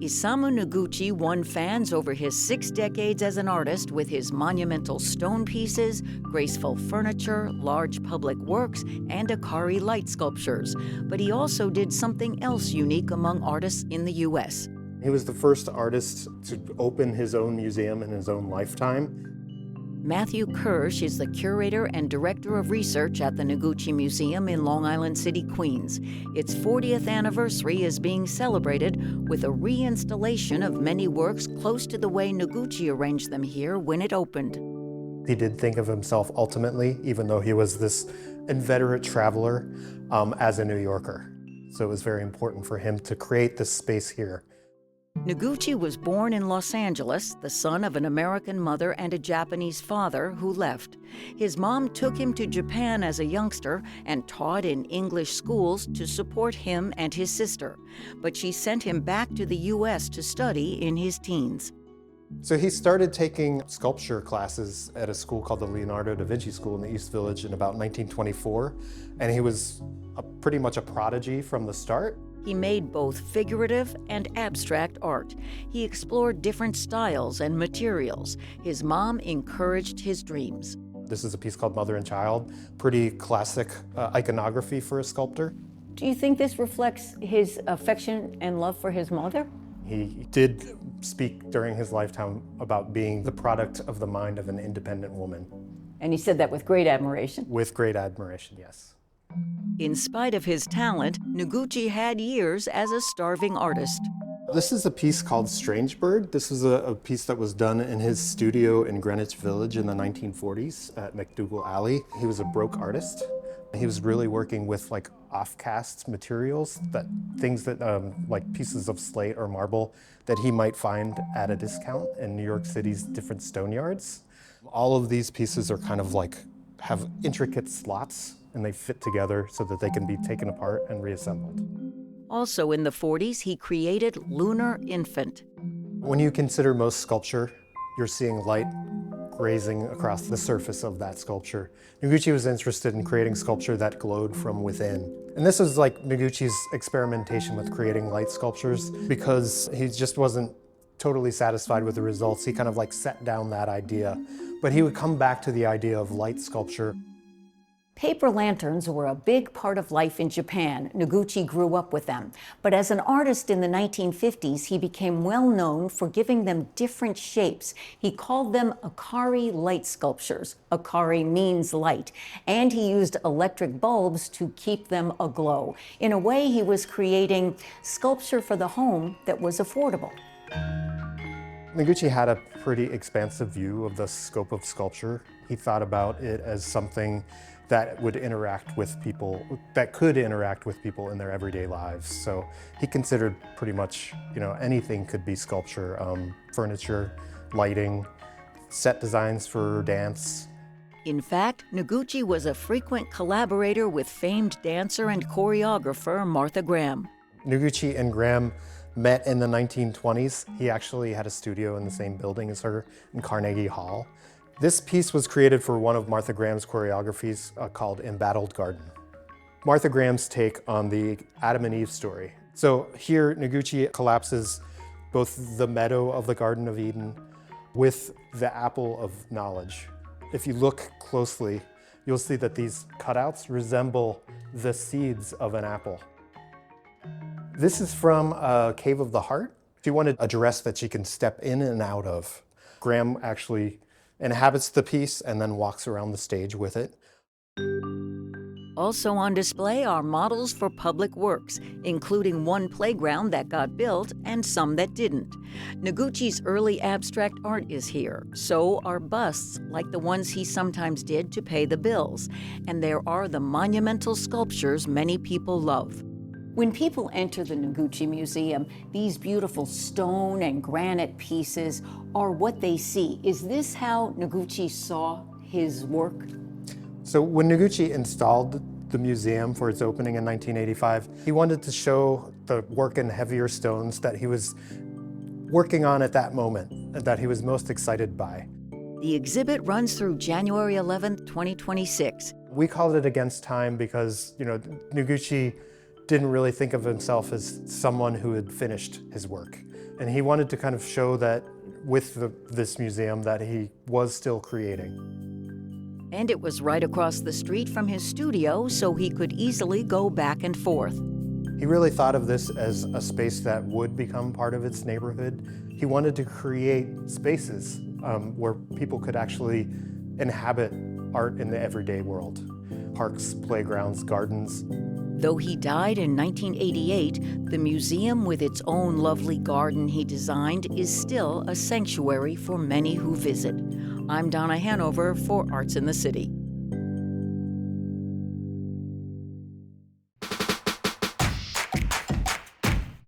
Isamu Noguchi won fans over his 6 decades as an artist with his monumental stone pieces, graceful furniture, large public works, and Akari light sculptures. But he also did something else unique among artists in the U.S. He was the first artist to open his own museum in his own lifetime. Matthew Kirsch is the curator and director of research at the Noguchi Museum in Long Island City, Queens. Its 40th anniversary is being celebrated with a reinstallation of many works close to the way Noguchi arranged them here when it opened. He did think of himself ultimately, even though he was this inveterate traveler, as a New Yorker. So it was very important for him to create this space here. Noguchi was born in Los Angeles, the son of an American mother and a Japanese father who left. His mom took him to Japan as a youngster and taught in English schools to support him and his sister. But she sent him back to the U.S. to study in his teens. So he started taking sculpture classes at a school called the Leonardo da Vinci School in the East Village in about 1924, and he was pretty much a prodigy from the start. He made both figurative and abstract art. He explored different styles and materials. His mom encouraged his dreams. This is a piece called Mother and Child, pretty classic iconography for a sculptor. Do you think this reflects his affection and love for his mother? He did speak during his lifetime about being the product of the mind of an independent woman. And he said that with great admiration. With great admiration, yes. In spite of his talent, Noguchi had years as a starving artist. This is a piece called Strange Bird. This is a piece that was done in his studio in Greenwich Village in the 1940s at McDougal Alley. He was a broke artist. He was really working with like off-cast materials, things that like pieces of slate or marble that he might find at a discount in New York City's different stone yards. All of these pieces are kind of like have intricate slots, and they fit together so that they can be taken apart and reassembled. Also in the 40s, he created Lunar Infant. When you consider most sculpture, you're seeing light grazing across the surface of that sculpture. Noguchi was interested in creating sculpture that glowed from within. And this was like Noguchi's experimentation with creating light sculptures because he just wasn't totally satisfied with the results. He kind of like set down that idea, but he would come back to the idea of light sculpture. Paper lanterns were a big part of life in Japan. Noguchi grew up with them. But as an artist in the 1950s, he became well known for giving them different shapes. He called them Akari light sculptures. Akari means light. And he used electric bulbs to keep them aglow. In a way, he was creating sculpture for the home that was affordable. Noguchi had a pretty expansive view of the scope of sculpture. He thought about it as something that would interact with people, that could interact with people in their everyday lives. So he considered pretty much, anything could be sculpture, furniture, lighting, set designs for dance. In fact, Noguchi was a frequent collaborator with famed dancer and choreographer Martha Graham. Noguchi and Graham met in the 1920s. He actually had a studio in the same building as her in Carnegie Hall. This piece was created for one of Martha Graham's choreographies called Embattled Garden. Martha Graham's take on the Adam and Eve story. So here, Noguchi collapses both the meadow of the Garden of Eden with the apple of knowledge. If you look closely, you'll see that these cutouts resemble the seeds of an apple. This is from a Cave of the Heart. She wanted a dress that she can step in and out of. Graham actually inhabits the piece and then walks around the stage with it. Also on display are models for public works, including one playground that got built and some that didn't. Noguchi's early abstract art is here. So are busts, like the ones he sometimes did to pay the bills. And there are the monumental sculptures many people love. When people enter the Noguchi Museum, these beautiful stone and granite pieces are what they see. Is this how Noguchi saw his work? So when Noguchi installed the museum for its opening in 1985, he wanted to show the work in heavier stones that he was working on at that moment, and that he was most excited by. The exhibit runs through January 11th, 2026. We called it Against Time because, Noguchi didn't really think of himself as someone who had finished his work. And he wanted to kind of show that with this museum that he was still creating. And it was right across the street from his studio, so he could easily go back and forth. He really thought of this as a space that would become part of its neighborhood. He wanted to create spaces where people could actually inhabit art in the everyday world. Parks, playgrounds, gardens. Though he died in 1988, the museum with its own lovely garden he designed is still a sanctuary for many who visit. I'm Donna Hanover for Arts in the City.